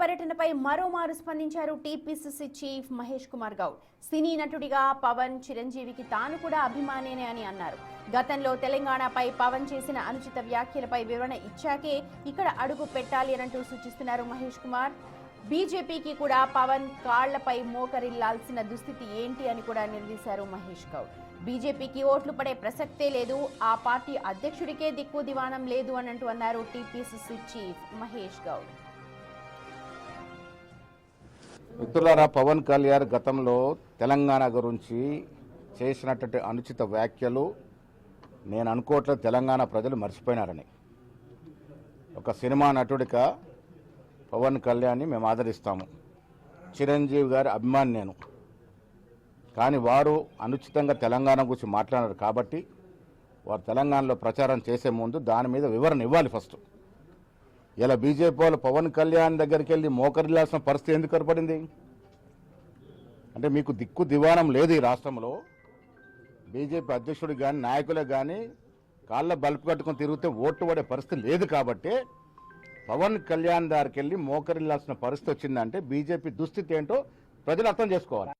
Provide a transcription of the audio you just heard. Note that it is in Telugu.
పర్యటనపై మరోమారు స్పందించారు టీపీసీసీ చీఫ్ మహేష్ కుమార్ గౌడ్. సినీ నటుడిగా పవన్, చిరంజీవికి తాను కూడా అభిమానేనే అని అన్నారు. గతంలో తెలంగాణపై పవన్ చేసిన అనుచిత వ్యాఖ్యలపై వివరణ ఇచ్చాకే ఇక్కడ అడుగు పెట్టాలి అనంటూ సూచిస్తున్నారు మహేష్ కుమార్. బీజేపీకి కూడా పవన్ కాళ్లపై మోకరిల్లాల్సిన దుస్థితి ఏంటి అని కూడా నిలదీశారు మహేష్ గౌడ్. బీజేపీకి ఓట్లు పడే ప్రసక్తే లేదు, ఆ పార్టీ అధ్యక్షుడికే దిక్కు దివాణం లేదు అనంటూ అన్నారు టీపీసీసీ చీఫ్ మహేష్ గౌడ్. మిత్రులారా, పవన్ కళ్యాణ్ గతంలో తెలంగాణ గురించి చేసినటువంటి అనుచిత వ్యాఖ్యలు నేను అనుకోవట్లేదు తెలంగాణ ప్రజలు మర్చిపోయినారని. ఒక సినిమా నటుడిగా పవన్ కళ్యాణ్ని మేము ఆదరిస్తాము. చిరంజీవి గారి అభిమాని నేను. కానీ వారు అనుచితంగా తెలంగాణ గురించి మాట్లాడారు కాబట్టి వారు తెలంగాణలో ప్రచారం చేసే ముందు దాని మీద వివరణ ఇవ్వాలి ఫస్ట్. ఇలా బీజేపీ వాళ్ళు పవన్ కళ్యాణ్ దగ్గరికి వెళ్ళి మోకరిల్లాల్సిన పరిస్థితి ఎందుకు ఏర్పడింది అంటే మీకు దిక్కు దివాణం లేదు. ఈ రాష్ట్రంలో బీజేపీ అధ్యక్షుడు కానీ నాయకులకు కానీ కాళ్ళ బల్పు కట్టుకొని తిరిగితే ఓట్లు పడే పరిస్థితి లేదు. కాబట్టి పవన్ కళ్యాణ్ దగ్గరికి వెళ్ళి మోకరిల్లాల్సిన పరిస్థితి వచ్చిందంటే బీజేపీ దుస్థితి ఏంటో ప్రజలు అర్థం చేసుకోవాలి.